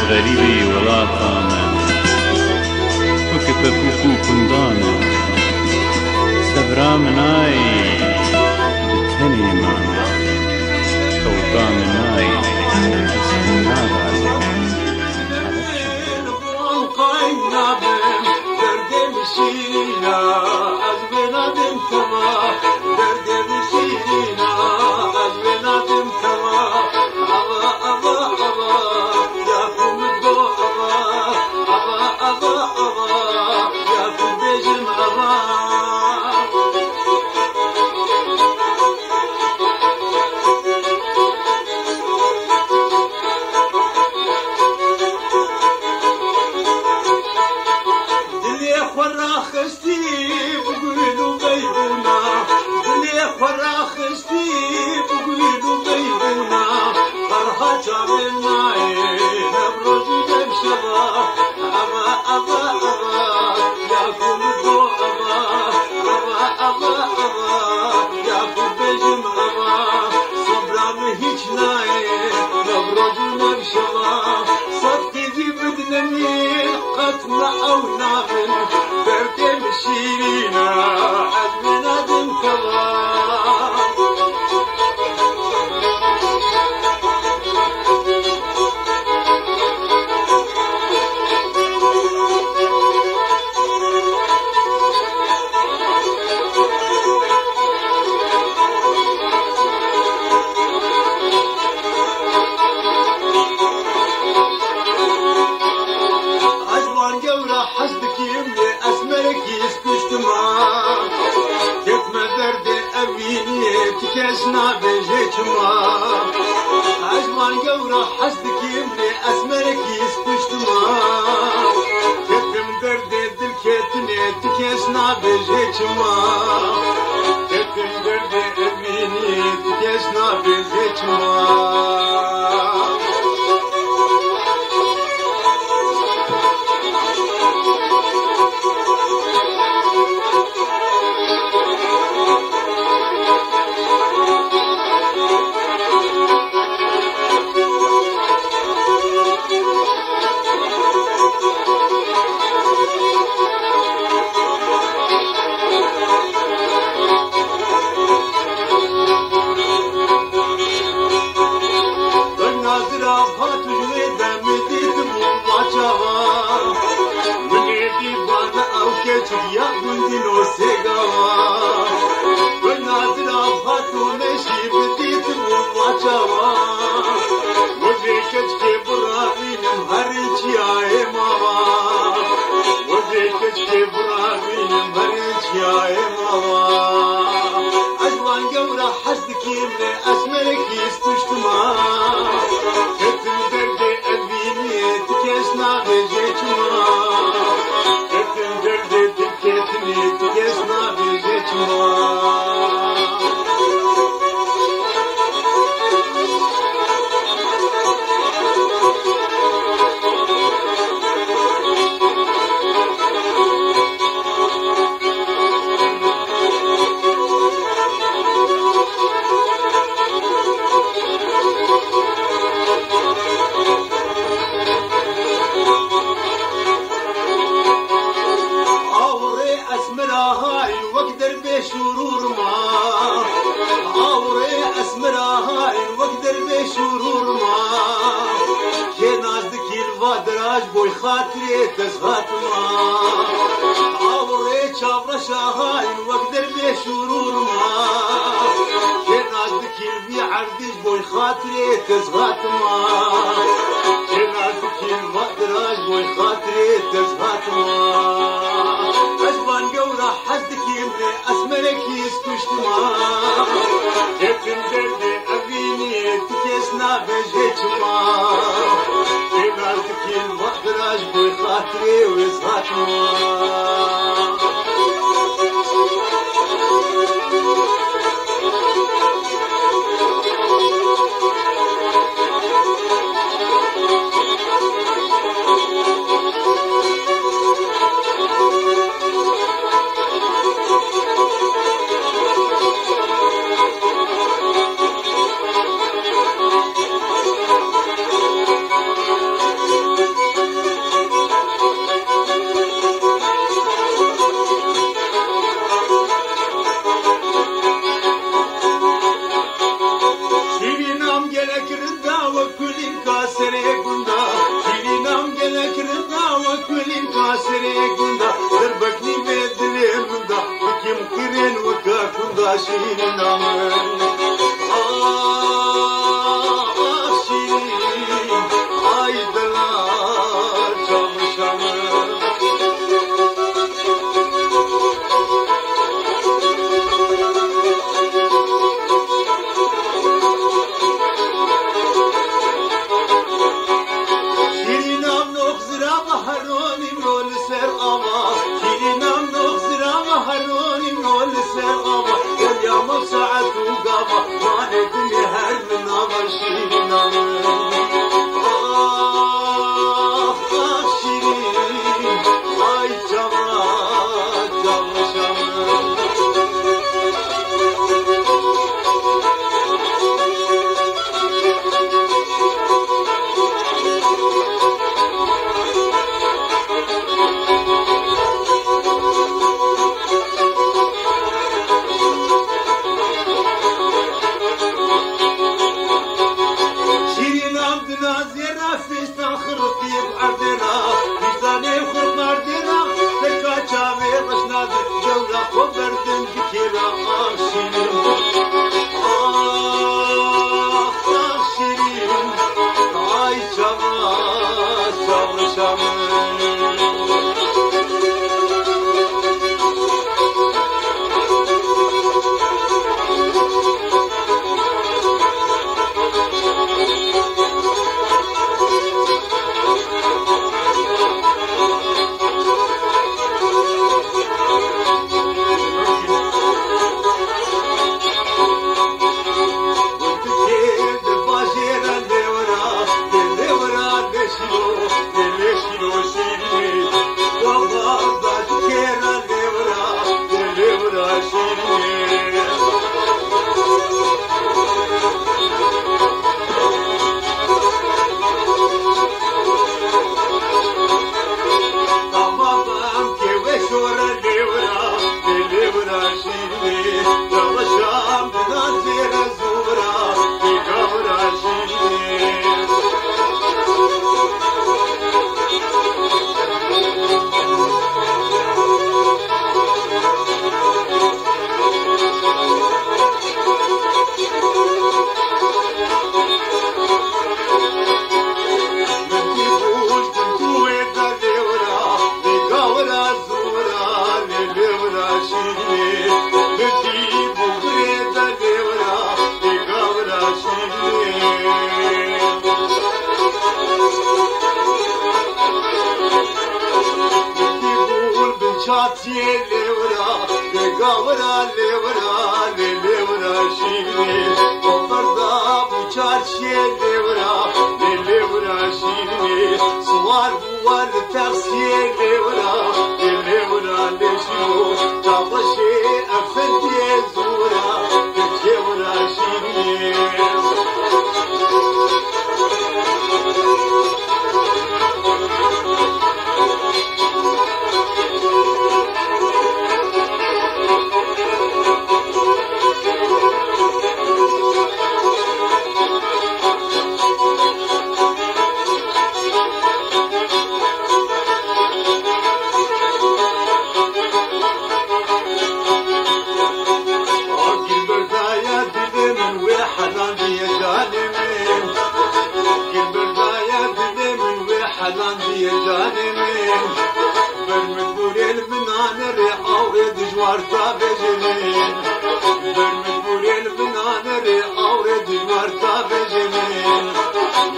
غريبي ولا طامن وكتب وكوكن دانا سبرا مناي بتني مانا شوقا مناي اسمنا غالي تكشنا بجيتما عجمان قورا حسدك يملي أسمرك يسكشتما كتم دردي دلكتني تكشنا بجيتما كتم دردي أبيني تكشنا بجيتما يا بندي نو سيغاوا بنادرا فاتو مشي بديت بواچاوا وذيكج کے براوين هرچي آئے ماوا وذيكج کے براوين هرچي آئے ماوا اجوان گورا حسدك يملي اسمرك يستشتما كتم درد ابيني تكشنا بجيتما كتم درد تكشنا بجيتما شرور ما آوره اسمرها این وقدر به شرور ما که نزدیک الوادراج بوی خاطری تزهات ما آوره چاورشها این وقدر به شرور ما که نزدیک الوی عردیج بوی خاطری تزهات ما که نزدیک الوادراج بوی خاطری تزهات ما اجوان قورا حدك يملي اسمرك يستشتما كتم درد ابيني خاطري وزغاتنا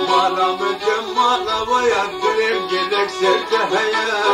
Mala mı cemala vay abdülüm گلک سرته هیا